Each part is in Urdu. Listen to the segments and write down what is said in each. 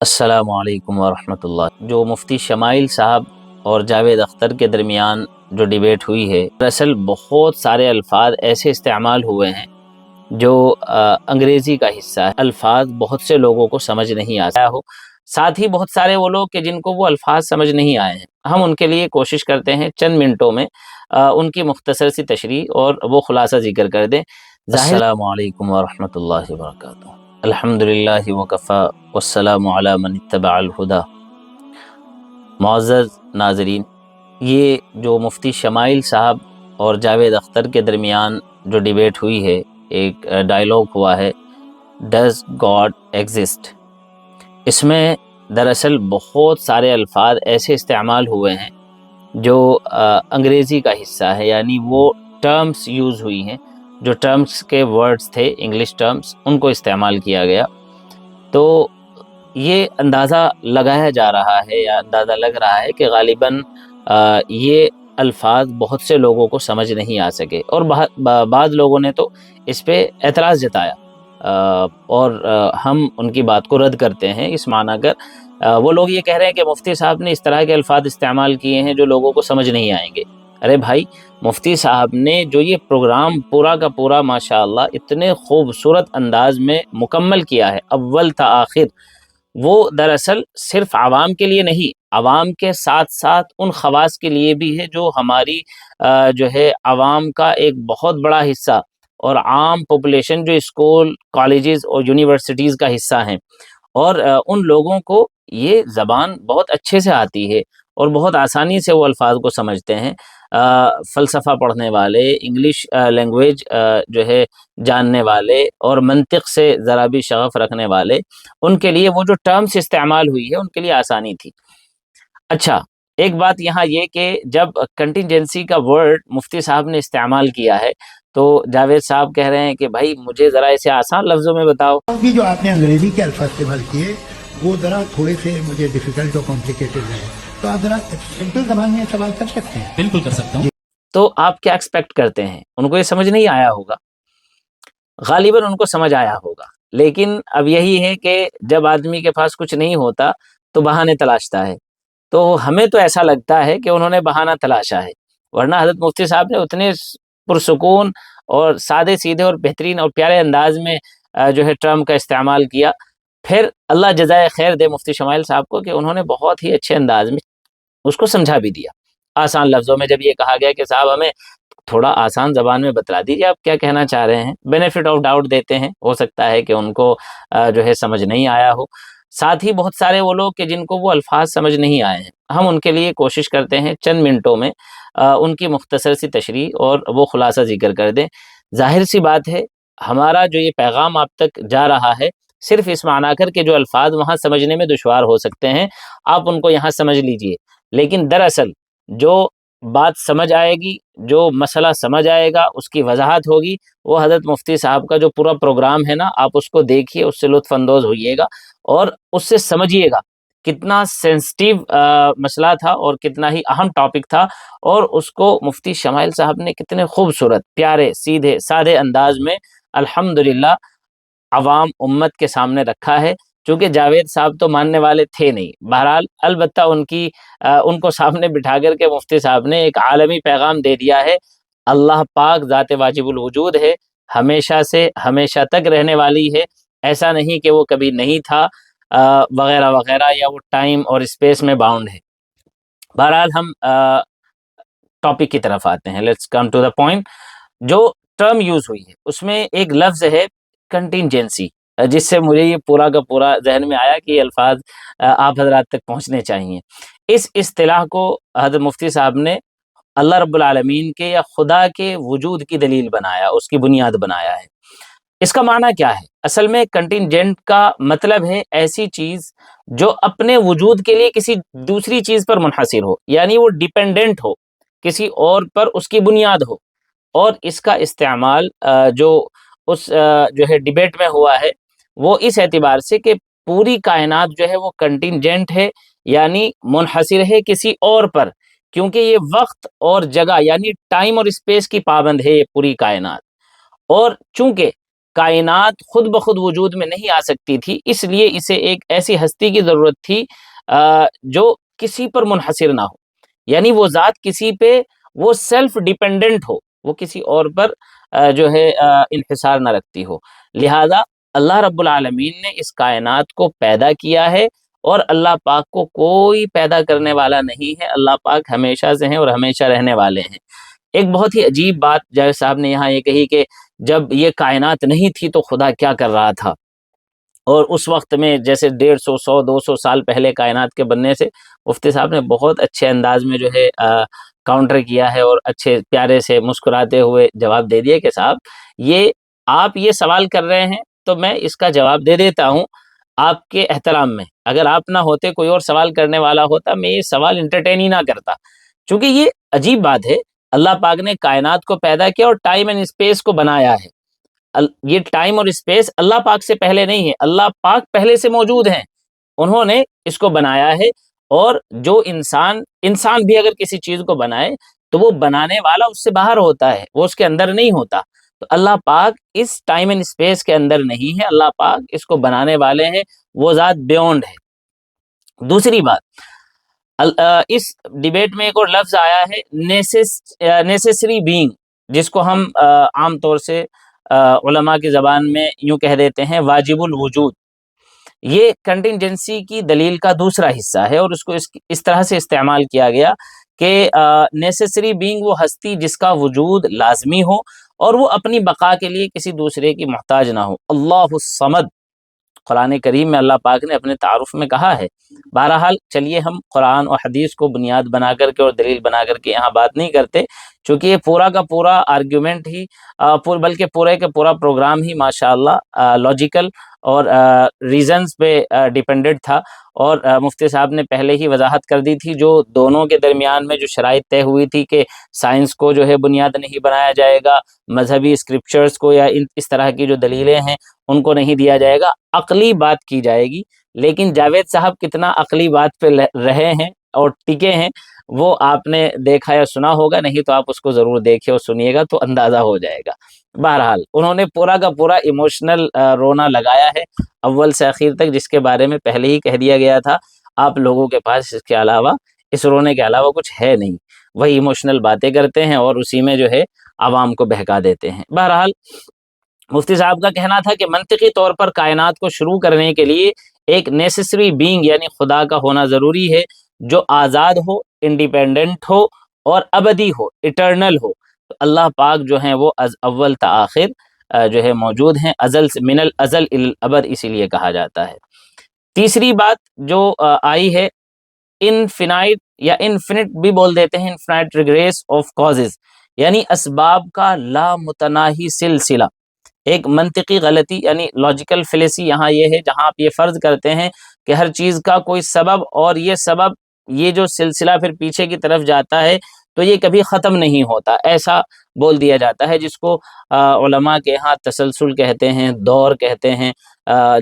السلام علیکم ورحمۃ اللہ۔ جو مفتی شمائل صاحب اور جاوید اختر کے درمیان جو ڈیبیٹ ہوئی ہے، دراصل بہت سارے الفاظ ایسے استعمال ہوئے ہیں جو انگریزی کا حصہ ہے۔ الفاظ بہت سے لوگوں کو سمجھ نہیں آیا ہو، ساتھ ہی بہت سارے وہ لوگ کہ جن کو وہ الفاظ سمجھ نہیں آئے ہیں، ہم ان کے لیے کوشش کرتے ہیں چند منٹوں میں ان کی مختصر سی تشریح اور وہ خلاصہ ذکر کر دیں۔ السلام علیکم ورحمۃ اللہ وبرکاتہ۔ الحمد للہ وکفا والسلام علی من اتبع الہدی۔ معزز ناظرین، یہ جو مفتی شمائل صاحب اور جاوید اختر کے درمیان جو ڈیبیٹ ہوئی ہے، ایک ڈائلاگ ہوا ہے، ڈز گاڈ ایگزسٹ، اس میں دراصل بہت سارے الفاظ ایسے استعمال ہوئے ہیں جو انگریزی کا حصہ ہے، یعنی وہ ٹرمز یوز ہوئی ہیں، جو ٹرمز کے ورڈز تھے، انگلش ٹرمز، ان کو استعمال کیا گیا۔ تو یہ اندازہ لگایا جا رہا ہے یا اندازہ لگ رہا ہے کہ غالباً یہ الفاظ بہت سے لوگوں کو سمجھ نہیں آ سکے، اور بعض لوگوں نے تو اس پہ اعتراض جتایا، اور ہم ان کی بات کو رد کرتے ہیں اس معنی کر وہ لوگ یہ کہہ رہے ہیں کہ مفتی صاحب نے اس طرح کے الفاظ استعمال کیے ہیں جو لوگوں کو سمجھ نہیں آئیں گے۔ ارے بھائی، مفتی صاحب نے جو یہ پروگرام پورا کا پورا ماشاءاللہ اتنے خوبصورت انداز میں مکمل کیا ہے، اول تا آخر، وہ دراصل صرف عوام کے لیے نہیں، عوام کے ساتھ ساتھ ان خواص کے لیے بھی ہے جو ہماری جو ہے عوام کا ایک بہت بڑا حصہ اور عام پاپولیشن جو اسکول، کالجز اور یونیورسٹیز کا حصہ ہیں، اور ان لوگوں کو یہ زبان بہت اچھے سے آتی ہے اور بہت آسانی سے وہ الفاظ کو سمجھتے ہیں۔ فلسفہ پڑھنے والے، انگلش لینگویج جو ہے جاننے والے اور منطق سے ذرا بھی شغف رکھنے والے، ان کے لیے وہ جو ٹرمز استعمال ہوئی ہے ان کے لیے آسانی تھی۔ اچھا، ایک بات یہاں یہ کہ جب کنٹینجنسی کا ورڈ مفتی صاحب نے استعمال کیا ہے تو جاوید صاحب کہہ رہے ہیں کہ بھائی مجھے ذرا اسے آسان لفظوں میں بتاؤ۔ بھی جو آپ نے انگریزی کے الفاظ استعمال کیے وہ ذرا تھوڑے سے مجھے ڈیفیکلٹ اور کمپلیکیٹڈ ہے، تو آپ ذرا سمپل زبان میں سوال کر سکتے ہیں؟ بالکل کر سکتا ہوں۔ تو آپ کیا ایکسپیکٹ کرتے ہیں؟ ان کو یہ سمجھ نہیں آیا ہوگا، غالباً ان کو سمجھ آیا ہوگا، لیکن اب یہی ہے کہ جب آدمی کے پاس کچھ نہیں ہوتا تو بہانے تلاشتا ہے، تو ہمیں تو ایسا لگتا ہے کہ انہوں نے بہانہ تلاشا ہے، ورنہ حضرت مفتی صاحب نے اتنے پرسکون اور سادے سیدھے اور بہترین اور پیارے انداز میں جو ہے ٹرم کا استعمال کیا۔ پھر اللہ جزائے خیر دے مفتی شمائل صاحب کو کہ انہوں نے بہت ہی اچھے انداز میں اس کو سمجھا بھی دیا، آسان لفظوں میں۔ جب یہ کہا گیا کہ صاحب ہمیں تھوڑا آسان زبان میں بتلا دیجیے آپ کیا کہنا چاہ رہے ہیں، بینیفٹ آف ڈاؤٹ دیتے ہیں، ہو سکتا ہے کہ ان کو جو ہے سمجھ نہیں آیا ہو۔ ساتھ ہی بہت سارے وہ لوگ کہ جن کو وہ الفاظ سمجھ نہیں آئے ہیں، ہم ان کے لیے کوشش کرتے ہیں چند منٹوں میں ان کی مختصر سی تشریح اور وہ خلاصہ ذکر کر دیں۔ ظاہر سی بات ہے، ہمارا جو یہ پیغام آپ تک جا رہا ہے صرف اس معنی کر کے جو الفاظ وہاں سمجھنے میں دشوار ہو سکتے ہیں آپ ان کو یہاں سمجھ لیجئے، لیکن دراصل جو بات سمجھ آئے گی، جو مسئلہ سمجھ آئے گا، اس کی وضاحت ہوگی، وہ حضرت مفتی صاحب کا جو پورا پروگرام ہے نا، آپ اس کو دیکھیے، اس سے لطف اندوز ہوئیے گا اور اس سے سمجھیے گا کتنا سینسٹیو مسئلہ تھا اور کتنا ہی اہم ٹاپک تھا، اور اس کو مفتی شمائل صاحب نے کتنے خوبصورت، پیارے، سیدھے، سادے انداز میں الحمدللہ عوام امت کے سامنے رکھا ہے۔ چونکہ جاوید صاحب تو ماننے والے تھے نہیں، بہرحال البتہ ان کو سامنے بٹھا کر کے مفتی صاحب نے ایک عالمی پیغام دے دیا ہے۔ اللہ پاک ذات واجب الوجود ہے، ہمیشہ سے ہمیشہ تک رہنے والی ہے، ایسا نہیں کہ وہ کبھی نہیں تھا وغیرہ وغیرہ، یا وہ ٹائم اور اسپیس میں باؤنڈ ہے۔ بہرحال ہم ٹاپک کی طرف آتے ہیں، let's come to the point. جو ٹرم یوز ہوئی ہے اس میں ایک لفظ ہے کنٹینجنسی، جس سے مجھے یہ پورا کا پورا ذہن میں آیا کہ یہ الفاظ آپ حضرات تک پہنچنے چاہیے۔ اس اصطلاح کو حضرت مفتی صاحب نے اللہ رب العالمین کے یا خدا کے وجود کی دلیل بنایا، اس کی بنیاد بنایا ہے۔ اس کا معنی کیا ہے؟ اصل میں کنٹینجنٹ کا مطلب ہے ایسی چیز جو اپنے وجود کے لیے کسی دوسری چیز پر منحصر ہو، یعنی وہ ڈیپینڈنٹ ہو، کسی اور پر اس کی بنیاد ہو۔ اور اس کا استعمال جو اس جو ہے ڈیبیٹ میں ہوا ہے وہ اس اعتبار سے کہ پوری کائنات جو ہے وہ کنٹینجنٹ ہے، یعنی منحصر ہے کسی اور پر، کیونکہ یہ وقت اور جگہ یعنی ٹائم اور اسپیس کی پابند ہے یہ پوری کائنات، اور چونکہ کائنات خود بخود وجود میں نہیں آ سکتی تھی، اس لیے اسے ایک ایسی ہستی کی ضرورت تھی جو کسی پر منحصر نہ ہو، یعنی وہ ذات کسی پہ وہ سیلف ڈیپینڈنٹ ہو، وہ کسی اور پر جو ہے انحصار نہ رکھتی ہو۔ لہذا اللہ رب العالمین نے اس کائنات کو پیدا کیا ہے، اور اللہ پاک کو کوئی پیدا کرنے والا نہیں ہے، اللہ پاک ہمیشہ سے ہیں اور ہمیشہ رہنے والے ہیں۔ ایک بہت ہی عجیب بات جاوید صاحب نے یہاں یہ کہی کہ جب یہ کائنات نہیں تھی تو خدا کیا کر رہا تھا، اور اس وقت میں جیسے 150 100 200 سال پہلے کائنات کے بننے سے مفتی صاحب نے بہت اچھے انداز میں جو ہے کاؤنٹر کیا ہے، اور اچھے پیارے سے مسکراتے ہوئے جواب دے دیا کہ صاحب یہ آپ یہ سوال کر رہے ہیں تو میں اس کا جواب دے دیتا ہوں آپ کے احترام میں، اگر آپ نہ ہوتے کوئی اور سوال کرنے والا ہوتا میں یہ سوال انٹرٹین ہی نہ کرتا، چونکہ یہ عجیب بات ہے، اللہ پاک نے کائنات کو پیدا کیا اور ٹائم اینڈ اسپیس کو بنایا ہے۔ یہ ٹائم اور اسپیس اللہ پاک سے پہلے نہیں ہے، اللہ پاک پہلے سے موجود ہیں، انہوں نے اس کو بنایا ہے، اور جو انسان بھی اگر کسی چیز کو بنائے تو وہ بنانے والا اس سے باہر ہوتا ہے، وہ اس کے اندر نہیں ہوتا، تو اللہ پاک اس ٹائم اینڈ اسپیس کے اندر نہیں ہے، اللہ پاک اس کو بنانے والے ہیں، وہ ذات بیونڈ ہے۔ دوسری بات، اس ڈیبیٹ میں ایک اور لفظ آیا ہے نیسیسری بینگ، جس کو ہم عام طور سے علماء کی زبان میں یوں کہہ دیتے ہیں واجب الوجود۔ یہ کنٹینجنسی کی دلیل کا دوسرا حصہ ہے، اور اس کو اس طرح سے استعمال کیا گیا کہ نیسیسری بینگ وہ ہستی جس کا وجود لازمی ہو اور وہ اپنی بقا کے لیے کسی دوسرے کی محتاج نہ ہو۔ اللہ الصمد قرآن کریم میں اللہ پاک نے اپنے تعارف میں کہا ہے۔ بہرحال چلیے ہم قرآن اور حدیث کو بنیاد بنا کر کے اور دلیل بنا کر کے یہاں بات نہیں کرتے، چونکہ یہ پورا کا پورا آرگیومنٹ ہی بلکہ پورے کا پورا پروگرام ہی ماشاءاللہ لاجیکل اور ریزنز پہ ڈیپینڈنٹ تھا، اور مفتی صاحب نے پہلے ہی وضاحت کر دی تھی جو دونوں کے درمیان میں جو شرائط طے ہوئی تھی کہ سائنس کو جو ہے بنیاد نہیں بنایا جائے گا، مذہبی اسکرپچرز کو یا اس طرح کی جو دلیلیں ہیں ان کو نہیں دیا جائے گا، عقلی بات کی جائے گی۔ لیکن جاوید صاحب کتنا عقلی بات پہ رہے ہیں اور ٹکے ہیں وہ آپ نے دیکھا یا سنا ہوگا، نہیں تو آپ اس کو ضرور دیکھیں اور سنیے گا تو اندازہ ہو جائے گا۔ بہرحال انہوں نے پورا کا پورا ایموشنل رونا لگایا ہے اول سے آخر تک، جس کے بارے میں پہلے ہی کہہ دیا گیا تھا آپ لوگوں کے پاس اس کے علاوہ، اس رونے کے علاوہ کچھ ہے نہیں، وہی ایموشنل باتیں کرتے ہیں اور اسی میں جو ہے عوام کو بہکا دیتے ہیں۔ بہرحال مفتی صاحب کا کہنا تھا کہ منطقی طور پر کائنات کو شروع کرنے کے لیے ایک نیسیسری بینگ یعنی خدا کا ہونا ضروری ہے، جو آزاد ہو، انڈیپینڈنٹ ہو اور ابدی ہو، ایٹرنل ہو۔ تو اللہ پاک جو ہیں وہ از اول تا آخر جو ہے موجود ہیں، ازل سے من الازل الی الابد اسی لیے کہا جاتا ہے۔ تیسری بات جو آئی ہے انفینائٹ یا انفینٹ بھی بول دیتے ہیں، انفینائٹ ریگریس آف کازز، یعنی اسباب کا لامتناہی سلسلہ۔ ایک منطقی غلطی یعنی لاجیکل فلیسی یہاں یہ ہے جہاں آپ یہ فرض کرتے ہیں کہ ہر چیز کا کوئی سبب، اور یہ سبب یہ جو سلسلہ پھر پیچھے کی طرف جاتا ہے تو یہ کبھی ختم نہیں ہوتا، ایسا بول دیا جاتا ہے، جس کو علماء کے ہاں تسلسل کہتے ہیں، دور کہتے ہیں،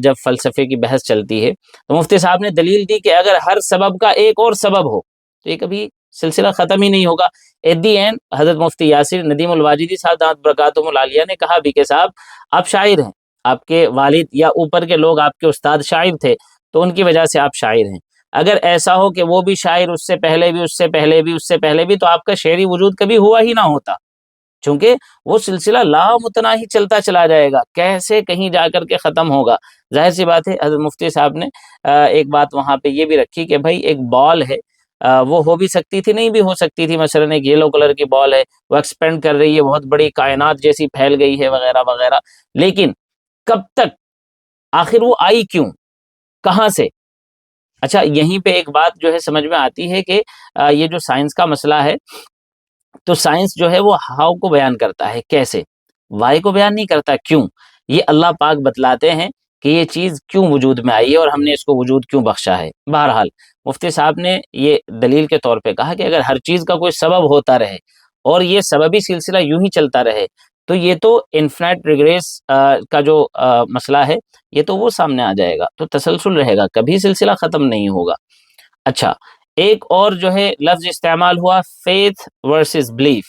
جب فلسفے کی بحث چلتی ہے۔ تو مفتی صاحب نے دلیل دی کہ اگر ہر سبب کا ایک اور سبب ہو تو یہ کبھی سلسلہ ختم ہی نہیں ہوگا۔ ایٹ دی اینڈ حضرت مفتی یاسر ندیم الواجدی صاحب دامت برکاتہم العالیہ نے کہا بھی کہ صاحب آپ شاعر ہیں، آپ کے والد یا اوپر کے لوگ آپ کے استاد شاعر تھے تو ان کی وجہ سے آپ شاعر ہیں، اگر ایسا ہو کہ وہ بھی شاعر اس سے پہلے بھی اس سے پہلے بھی اس سے پہلے بھی تو آپ کا شعری وجود کبھی ہوا ہی نہ ہوتا، چونکہ وہ سلسلہ لامتناہی چلتا چلا جائے گا، کیسے کہیں جا کر کے ختم ہوگا۔ ظاہر سی بات ہے حضرت مفتی صاحب نے ایک بات وہاں پہ یہ بھی رکھی کہ بھائی ایک بال ہے، وہ ہو بھی سکتی تھی نہیں بھی ہو سکتی تھی، مثلا ایک یلو کلر کی بال ہے، وہ ایکسپینڈ کر رہی ہے، بہت بڑی کائنات جیسی پھیل گئی ہے وغیرہ وغیرہ، لیکن کب تک، آخر وہ آئی کیوں، کہاں سے؟ اچھا یہیں پہ ایک بات جو ہے سمجھ میں آتی ہے کہ یہ جو سائنس کا مسئلہ ہے تو سائنس جو ہے وہ ہاؤ کو بیان کرتا ہے، کیسے، وائی کو بیان نہیں کرتا، کیوں۔ یہ اللہ پاک بتلاتے ہیں کہ یہ چیز کیوں وجود میں آئی ہے اور ہم نے اس کو وجود کیوں بخشا ہے۔ بہرحال مفتی صاحب نے یہ دلیل کے طور پہ کہا کہ اگر ہر چیز کا کوئی سبب ہوتا رہے اور یہ سببی سلسلہ یوں ہی چلتا رہے تو یہ تو انفینائٹ ریگریس کا جو مسئلہ ہے یہ تو وہ سامنے آ جائے گا، تو تسلسل رہے گا، کبھی سلسلہ ختم نہیں ہوگا۔ اچھا ایک اور جو ہے لفظ استعمال ہوا فیتھ ورسز بلیف،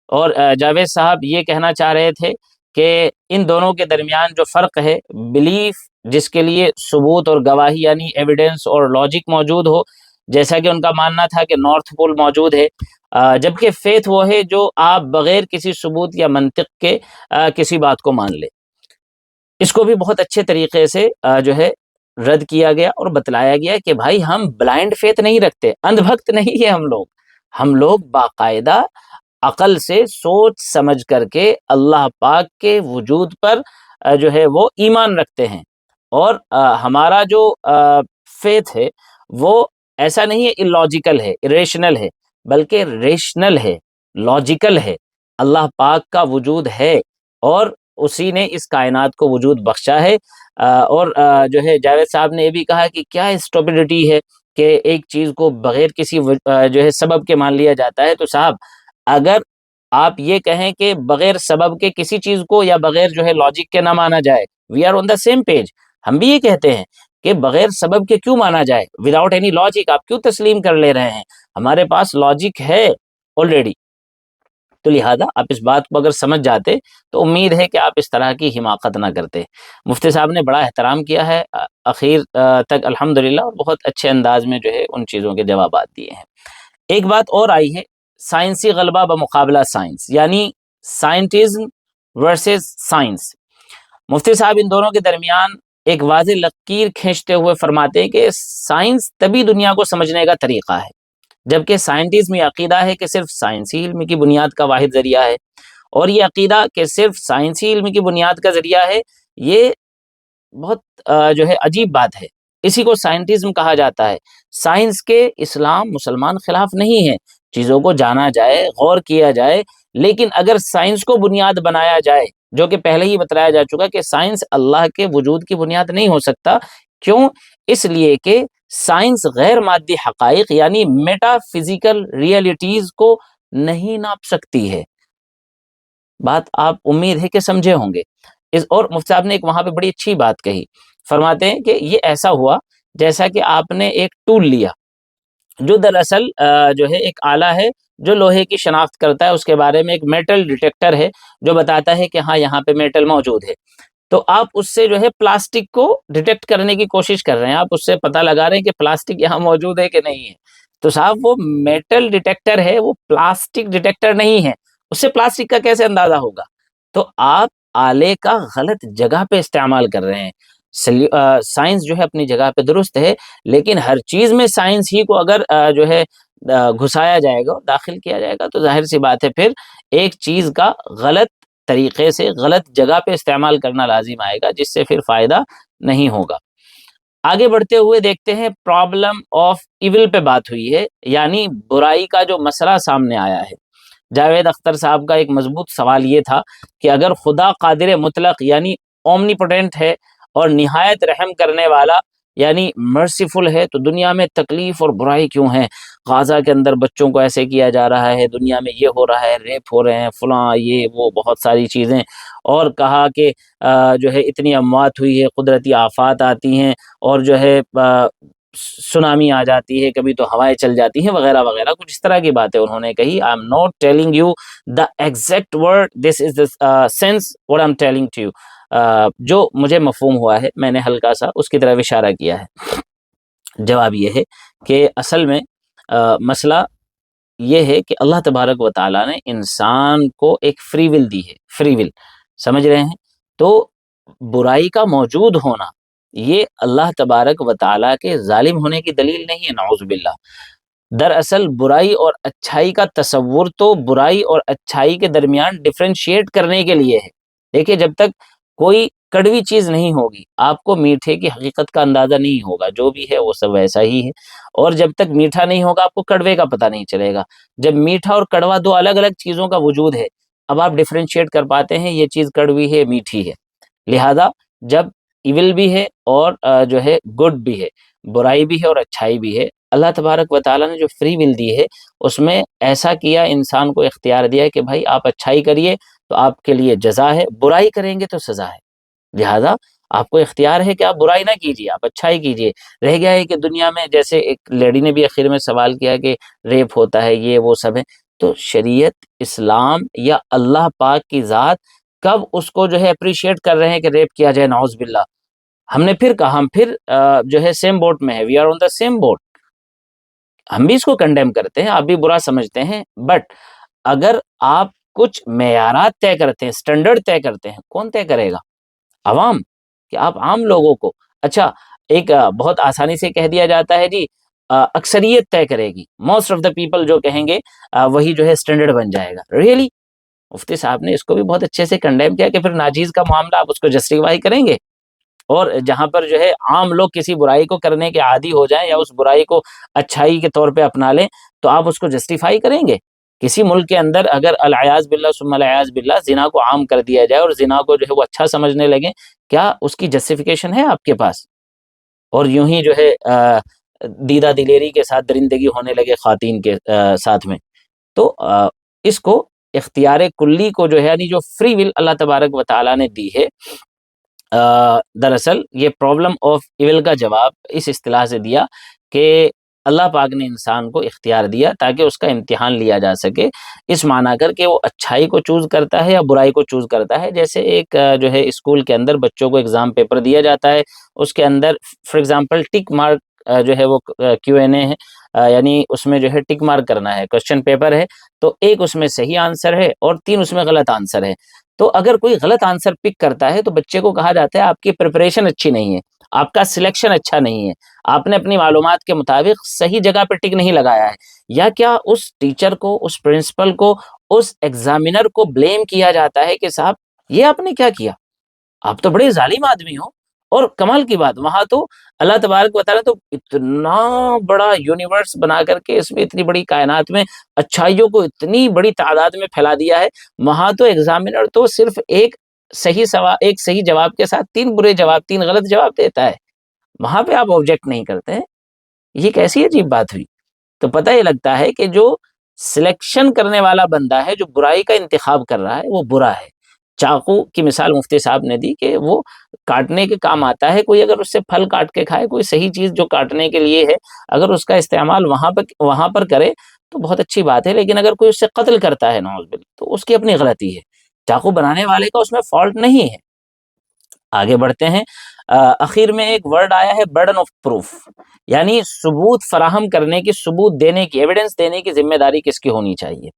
اور جاوید صاحب یہ کہنا چاہ رہے تھے کہ ان دونوں کے درمیان جو فرق ہے، بلیف جس کے لیے ثبوت اور گواہی یعنی ایویڈنس اور لاجک موجود ہو، جیسا کہ ان کا ماننا تھا کہ نارتھ پول موجود ہے، جبکہ فیتھ وہ ہے جو آپ بغیر کسی ثبوت یا منطق کے کسی بات کو مان لے۔ اس کو بھی بہت اچھے طریقے سے جو ہے رد کیا گیا اور بتلایا گیا کہ بھائی ہم بلائنڈ فیتھ نہیں رکھتے، اندھ بھکت نہیں ہے ہم لوگ باقاعدہ عقل سے سوچ سمجھ کر کے اللہ پاک کے وجود پر جو ہے وہ ایمان رکھتے ہیں، اور ہمارا جو فیتھ ہے وہ ایسا نہیں ہے اللاجیکل ہے، اریشنل ہے، بلکہ ریشنل ہے، لاجیکل ہے۔ اللہ پاک کا وجود ہے اور اسی نے اس کائنات کو وجود بخشا ہے، اور جو ہے جاوید صاحب نے یہ بھی کہا کہ کیا اسٹوپڈیٹی ہے کہ ایک چیز کو بغیر کسی جو ہے سبب کے مان لیا جاتا ہے۔ تو صاحب اگر آپ یہ کہیں کہ بغیر سبب کے کسی چیز کو یا بغیر جو ہے لاجک کے نہ مانا جائے، we are on the same page, ہم بھی یہ کہتے ہیں کہ بغیر سبب کے کیوں مانا جائے، وداؤٹ اینی لاجک آپ کیوں تسلیم کر لے رہے ہیں، ہمارے پاس لاجک ہے آلریڈی۔ تو لہذا آپ اس بات کو اگر سمجھ جاتے تو امید ہے کہ آپ اس طرح کی حماقت نہ کرتے۔ مفتی صاحب نے بڑا احترام کیا ہے اخیر تک الحمدللہ، اور بہت اچھے انداز میں جو ہے ان چیزوں کے جوابات دیے ہیں۔ ایک بات اور آئی ہے، سائنسی غلبہ بمقابلہ سائنس، یعنی سائنٹزم ورسز سائنس۔ مفتی صاحب ان دونوں کے درمیان ایک واضح لکیر کھینچتے ہوئے فرماتے ہیں کہ سائنس طبی دنیا کو سمجھنے کا طریقہ ہے، جبکہ سائنٹزم یہ عقیدہ ہے کہ صرف سائنسی علم کی بنیاد کا واحد ذریعہ ہے، اور یہ عقیدہ کہ صرف سائنسی علم کی بنیاد کا ذریعہ ہے، یہ بہت جو ہے عجیب بات ہے، اسی کو سائنٹزم کہا جاتا ہے۔ سائنس کے اسلام مسلمان خلاف نہیں ہے، چیزوں کو جانا جائے، غور کیا جائے، لیکن اگر سائنس کو بنیاد بنایا جائے، جو کہ پہلے ہی بتلایا جا چکا کہ سائنس اللہ کے وجود کی بنیاد نہیں ہو سکتا، کیوں؟ اس لیے کہ سائنس غیر مادی حقائق یعنی میٹا فزیکل ریئلٹیز کو نہیں ناپ سکتی ہے۔ بات آپ امید ہے کہ سمجھے ہوں گے۔ اور مفتی صاحب نے ایک وہاں پہ بڑی اچھی بات کہی، فرماتے ہیں کہ یہ ایسا ہوا جیسا کہ آپ نے ایک ٹول لیا جو دراصل جو ہے ایک آلہ ہے جو لوہے کی شناخت کرتا ہے، اس کے بارے میں ایک میٹل ڈیٹیکٹر ہے جو بتاتا ہے کہ ہاں یہاں پہ میٹل موجود ہے، تو آپ اس سے جو ہے پلاسٹک کو ڈیٹیکٹ کرنے کی کوشش کر رہے ہیں، آپ اس سے پتہ لگا رہے ہیں کہ پلاسٹک یہاں موجود ہے کہ نہیں ہے۔ تو صاحب وہ میٹل ڈیٹیکٹر ہے، وہ پلاسٹک ڈیٹیکٹر نہیں ہے، اس سے پلاسٹک کا کیسے اندازہ ہوگا؟ تو آپ آلے کا غلط جگہ پہ استعمال کر رہے ہیں۔ سائنس جو ہے اپنی جگہ پہ درست ہے، لیکن ہر چیز میں سائنس ہی کو اگر جو ہے گھسایا جائے گا، داخل کیا جائے گا، تو ظاہر سی بات ہے پھر ایک چیز کا غلط طریقے سے غلط جگہ پہ استعمال کرنا لازم آئے گا، جس سے پھر فائدہ نہیں ہوگا۔ آگے بڑھتے ہوئے دیکھتے ہیں پرابلم آف ایول پہ بات ہوئی ہے، یعنی برائی کا جو مسئلہ سامنے آیا ہے۔ جاوید اختر صاحب کا ایک مضبوط سوال یہ تھا کہ اگر خدا قادر مطلق یعنی اومنی پوٹینٹ ہے اور نہایت رحم کرنے والا یعنی مرسیفل ہے، تو دنیا میں تکلیف اور برائی کیوں ہے؟ غازہ کے اندر بچوں کو ایسے کیا جا رہا ہے، دنیا میں یہ ہو رہا ہے، ریپ ہو رہے ہیں، فلاں یہ وہ بہت ساری چیزیں، اور کہا کہ جو ہے اتنی اموات ہوئی ہے، قدرتی آفات آتی ہیں، اور جو ہے سونامی آ جاتی ہے، کبھی تو ہوائیں چل جاتی ہیں، وغیرہ وغیرہ، کچھ اس طرح کی باتیں انہوں نے کہی۔ I am not telling you the exact word, this is the sense what I am telling to you, جو مجھے مفہوم ہوا ہے میں نے ہلکا سا اس کی طرف اشارہ کیا ہے۔ جواب یہ ہے کہ اصل میں مسئلہ یہ ہے کہ اللہ تبارک و تعالیٰ نے انسان کو ایک فری ول دی ہے، فری ول، سمجھ رہے ہیں؟ تو برائی کا موجود ہونا یہ اللہ تبارک و تعالیٰ کے ظالم ہونے کی دلیل نہیں ہے، نعوذ باللہ۔ دراصل برائی اور اچھائی کا تصور تو برائی اور اچھائی کے درمیان ڈفرینشیٹ کرنے کے لیے ہے۔ دیکھیے جب تک کوئی کڑوی چیز نہیں ہوگی آپ کو میٹھے کی حقیقت کا اندازہ نہیں ہوگا، جو بھی ہے وہ سب ویسا ہی ہے، اور جب تک میٹھا نہیں ہوگا آپ کو کڑوے کا پتہ نہیں چلے گا۔ جب میٹھا اور کڑوا دو الگ الگ چیزوں کا وجود ہے، اب آپ ڈفرینشیٹ کر پاتے ہیں یہ چیز کڑوی ہے میٹھی ہے۔ لہذا جب ایول بھی ہے اور جو ہے گڈ بھی ہے، برائی بھی ہے اور اچھائی بھی ہے، اللہ تبارک و تعالیٰ نے جو فری ول دی ہے اس میں ایسا کیا، انسان کو اختیار دیا ہے کہ بھائی آپ اچھائی کریے تو آپ کے لیے جزا ہے، برائی کریں گے تو سزا ہے۔ لہذا آپ کو اختیار ہے کہ آپ برائی نہ کیجیے، آپ اچھائی کیجیے۔ رہ گیا ہے کہ دنیا میں جیسے ایک لیڈی نے بھی اخیر میں سوال کیا کہ ریپ ہوتا ہے، یہ وہ سب ہے، تو شریعت اسلام یا اللہ پاک کی ذات کب اس کو جو ہے اپریشیٹ کر رہے ہیں کہ ریپ کیا جائے، نعوذ باللہ. ہم نے پھر کہا، ہم پھر جو ہے سیم بوٹ میں ہے، we are on the same boat. ہم بھی اس کو کنڈیم کرتے ہیں، آپ بھی برا سمجھتے ہیں، بٹ اگر آپ کچھ معیارات طے کرتے ہیں، اسٹینڈرڈ طے کرتے ہیں، کون طے کرے گا؟ عوام. کہ آپ عام لوگوں کو، اچھا ایک بہت آسانی سے کہہ دیا جاتا ہے جی اکثریت طے کرے گی، موسٹ آف دا پیپل جو کہیں گے وہی جو ہے اسٹینڈرڈ بن جائے گا. ریئلی مفتی صاحب نے اس کو بھی بہت اچھے سے کنڈیم کیا کہ پھر ناجیز کا معاملہ آپ اس کو جسٹیفائی کریں گے، اور جہاں پر جو ہے عام لوگ کسی برائی کو کرنے کے عادی ہو جائیں یا اس برائی کو اچھائی کے طور پہ اپنا لیں تو آپ اس کو جسٹیفائی کریں گے؟ کسی ملک کے اندر اگر العیاذ باللہ ثم العیاذ باللہ زنا کو عام کر دیا جائے اور زنا کو جو ہے وہ اچھا سمجھنے لگیں، کیا اس کی جسٹیفیکیشن ہے آپ کے پاس؟ اور یوں ہی جو ہے دیدہ دلیری کے ساتھ درندگی ہونے لگے خواتین کے ساتھ میں. تو اس کو اختیار کلی کو جو ہے یعنی جو فری ول اللہ تبارک و تعالیٰ نے دی ہے، دراصل یہ پرابلم آف ایول کا جواب اس اصطلاح سے دیا کہ اللہ پاک نے انسان کو اختیار دیا تاکہ اس کا امتحان لیا جا سکے، اس معنی کر کہ وہ اچھائی کو چوز کرتا ہے یا برائی کو چوز کرتا ہے. جیسے ایک جو ہے اسکول کے اندر بچوں کو ایگزام پیپر دیا جاتا ہے، اس کے اندر فار ایگزامپل ٹک مارک جو ہے وہ کیو این اے ہے، یعنی اس میں جو ہے ٹک مارک کرنا ہے، کوشچن پیپر ہے، تو ایک اس میں صحیح آنسر ہے اور 3 اس میں غلط آنسر ہے. تو اگر کوئی غلط آنسر پک کرتا ہے تو بچے کو کہا جاتا ہے آپ کی پریپریشن اچھی نہیں ہے، آپ کا سلیکشن اچھا نہیں ہے، آپ نے اپنی معلومات کے مطابق صحیح جگہ پہ ٹک نہیں لگایا ہے. یا کیا اس ٹیچر کو، اس پرنسپل کو، اس ایگزامینر کو بلیم کیا جاتا ہے کہ صاحب یہ آپ نے کیا کیا، آپ تو بڑے ظالم آدمی ہو. اور کمال کی بات وہاں تو اللہ تبارک و تعالیٰ تو اتنا بڑا یونیورس بنا کر کے اس میں اتنی بڑی کائنات میں اچھائیوں کو اتنی بڑی تعداد میں پھیلا دیا ہے، وہاں تو ایگزامینر تو صرف ایک صحیح جواب کے ساتھ 3 برے جواب، 3 غلط جواب دیتا ہے. وہاں پہ آپ آبجیکٹ نہیں کرتے ہیں، یہ کیسی عجیب بات ہوئی؟ تو پتہ یہ لگتا ہے کہ جو سلیکشن کرنے والا بندہ ہے، جو برائی کا انتخاب کر رہا ہے، وہ برا ہے. چاقو کی مثال مفتی صاحب نے دی کہ وہ کاٹنے کے کام آتا ہے، کوئی اگر اس سے پھل کاٹ کے کھائے، کوئی صحیح چیز جو کاٹنے کے لیے ہے اگر اس کا استعمال وہاں پر کرے تو بہت اچھی بات ہے، لیکن اگر کوئی اس سے قتل کرتا ہے نعوذ باللہ تو اس کی اپنی غلطی ہے، چاقو بنانے والے کا اس میں فالٹ نہیں ہے. آگے بڑھتے ہیں. اخیر میں ایک ورڈ آیا ہے برڈن آف پروف، یعنی ثبوت فراہم کرنے کی، ثبوت دینے کی، ایویڈنس دینے کی ذمہ داری کس کی ہونی چاہیے.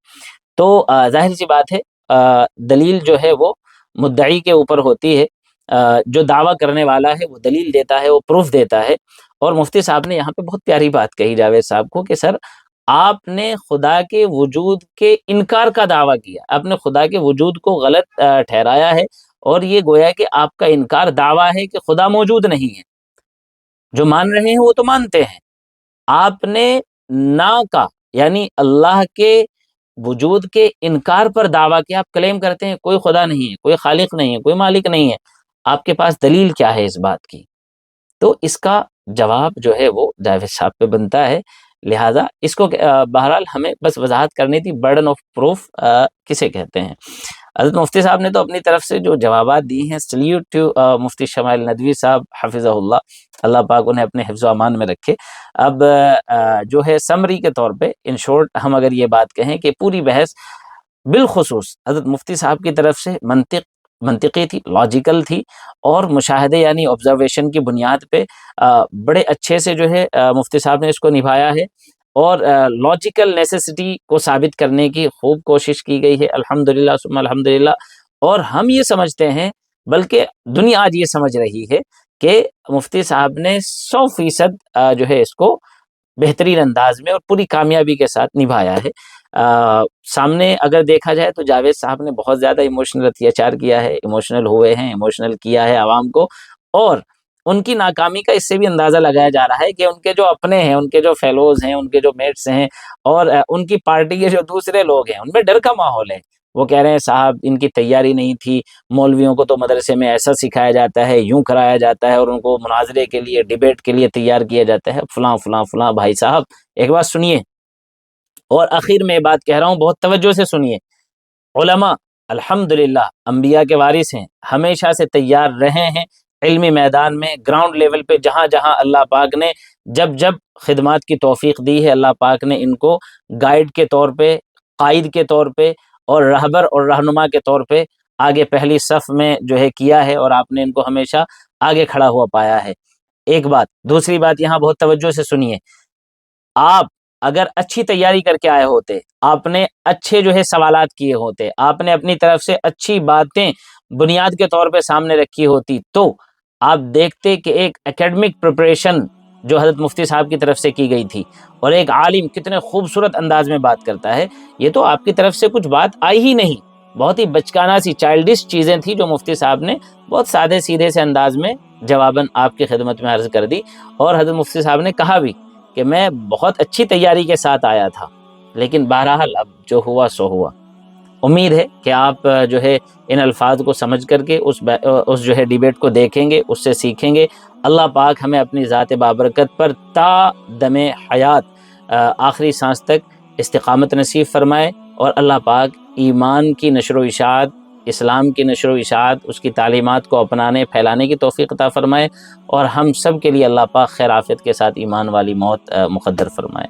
تو ظاہر سی بات ہے دلیل جو ہے وہ مدعی کے اوپر ہوتی ہے، جو دعویٰ کرنے والا ہے وہ دلیل دیتا ہے، وہ پروف دیتا ہے. اور مفتی صاحب نے یہاں پہ بہت پیاری بات کہی جاوید صاحب کو کہ سر آپ نے خدا کے وجود کے انکار کا دعویٰ کیا، آپ نے خدا کے وجود کو غلط ٹھہرایا ہے، اور یہ گویا کہ آپ کا انکار دعویٰ ہے کہ خدا موجود نہیں ہے. جو مان رہے ہیں وہ تو مانتے ہیں، آپ نے نا کا یعنی اللہ کے وجود کے انکار پر دعویٰ کیا، آپ کلیم کرتے ہیں کوئی خدا نہیں ہے، کوئی خالق نہیں ہے، کوئی مالک نہیں ہے، آپ کے پاس دلیل کیا ہے اس بات کی؟ تو اس کا جواب جو ہے وہ جاوید صاحب پہ بنتا ہے. لہٰذا اس کو بہرحال ہمیں بس وضاحت کرنی تھی برڈن آف پروف کسے کہتے ہیں. حضرت مفتی صاحب نے تو اپنی طرف سے جو جوابات دی ہیں، سلیوٹ ٹو مفتی شمائل ندوی صاحب حفظہ اللہ، اللہ پاک انہیں اپنے حفظ و امان میں رکھے. اب جو ہے سمری کے طور پہ ان شورٹ ہم اگر یہ بات کہیں کہ پوری بحث بالخصوص حضرت مفتی صاحب کی طرف سے منطقی تھی، لاجیکل تھی، اور مشاہدے یعنی آبزرویشن کی بنیاد پہ بڑے اچھے سے جو ہے مفتی صاحب نے اس کو نبھایا ہے، اور لاجیکل نیسیسٹی کو ثابت کرنے کی خوب کوشش کی گئی ہے، الحمدللہ ثم الحمدللہ. اور ہم یہ سمجھتے ہیں، بلکہ دنیا آج یہ سمجھ رہی ہے کہ مفتی صاحب نے 100% جو ہے اس کو بہترین انداز میں اور پوری کامیابی کے ساتھ نبھایا ہے. سامنے اگر دیکھا جائے تو جاوید صاحب نے بہت زیادہ ایموشنل اتیاچار کیا ہے، ایموشنل ہوئے ہیں، ایموشنل کیا ہے عوام کو، اور ان کی ناکامی کا اس سے بھی اندازہ لگایا جا رہا ہے کہ ان کے جو اپنے ہیں، ان کے جو فیلوز ہیں، ان کے جو میٹس ہیں، اور ان کی پارٹی کے جو دوسرے لوگ ہیں، ان میں ڈر کا ماحول ہے. وہ کہہ رہے ہیں صاحب ان کی تیاری نہیں تھی، مولویوں کو تو مدرسے میں ایسا سکھایا جاتا ہے، یوں کرایا جاتا ہے، اور ان کو مناظرے کے لیے، ڈیبیٹ کے لیے تیار کیا جاتا ہے، فلاں فلاں فلاں. بھائی صاحب ایک بات سنیے، اور آخر میں یہ بات کہہ رہا ہوں، بہت توجہ سے سنیے. علماء الحمدللہ انبیاء کے وارث ہیں، ہمیشہ سے تیار رہے ہیں علمی میدان میں، گراؤنڈ لیول پہ جہاں جہاں اللہ پاک نے جب خدمات کی توفیق دی ہے، اللہ پاک نے ان کو گائیڈ کے طور پہ، قائد کے طور پہ، اور رہبر اور رہنما کے طور پہ آگے پہلی صف میں جو ہے کیا ہے اور آپ نے ان کو ہمیشہ آگے کھڑا ہوا پایا ہے، ایک بات۔ دوسری بات یہاں بہت توجہ سے سنیے، آپ اگر اچھی تیاری کر کے آئے ہوتے، آپ نے اچھے جو ہے سوالات کیے ہوتے، آپ نے اپنی طرف سے اچھی باتیں بنیاد کے طور پہ سامنے رکھی ہوتی، تو آپ دیکھتے کہ ایک اکیڈمک پریپریشن جو حضرت مفتی صاحب کی طرف سے کی گئی تھی، اور ایک عالم کتنے خوبصورت انداز میں بات کرتا ہے، یہ تو آپ کی طرف سے کچھ بات آئی ہی نہیں، بہت ہی بچکانہ سی چائلڈش چیزیں تھیں جو مفتی صاحب نے بہت سادے سیدھے سے انداز میں جواباً آپ کی خدمت میں عرض کر دی۔ اور حضرت مفتی صاحب نے کہا بھی کہ میں بہت اچھی تیاری کے ساتھ آیا تھا، لیکن بہرحال اب جو ہوا سو ہوا۔ امید ہے کہ آپ جو ہے ان الفاظ کو سمجھ کر کے اس جو ہے ڈیبیٹ کو دیکھیں گے، اس سے سیکھیں گے۔ اللہ پاک ہمیں اپنی ذات بابرکت پر تا دم حیات آخری سانس تک استقامت نصیب فرمائے، اور اللہ پاک ایمان کی نشر و اشاعت، اسلام کی نشر و اشاعت، اس کی تعلیمات کو اپنانے پھیلانے کی توفیق عطا فرمائے، اور ہم سب کے لیے اللہ پاک خیر عافیت کے ساتھ ایمان والی موت مقدر فرمائے۔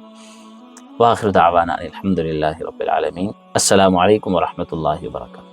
وآخر دعوانا الحمدللہ رب العالمین۔ السلام علیکم ورحمۃ اللہ وبرکاتہ۔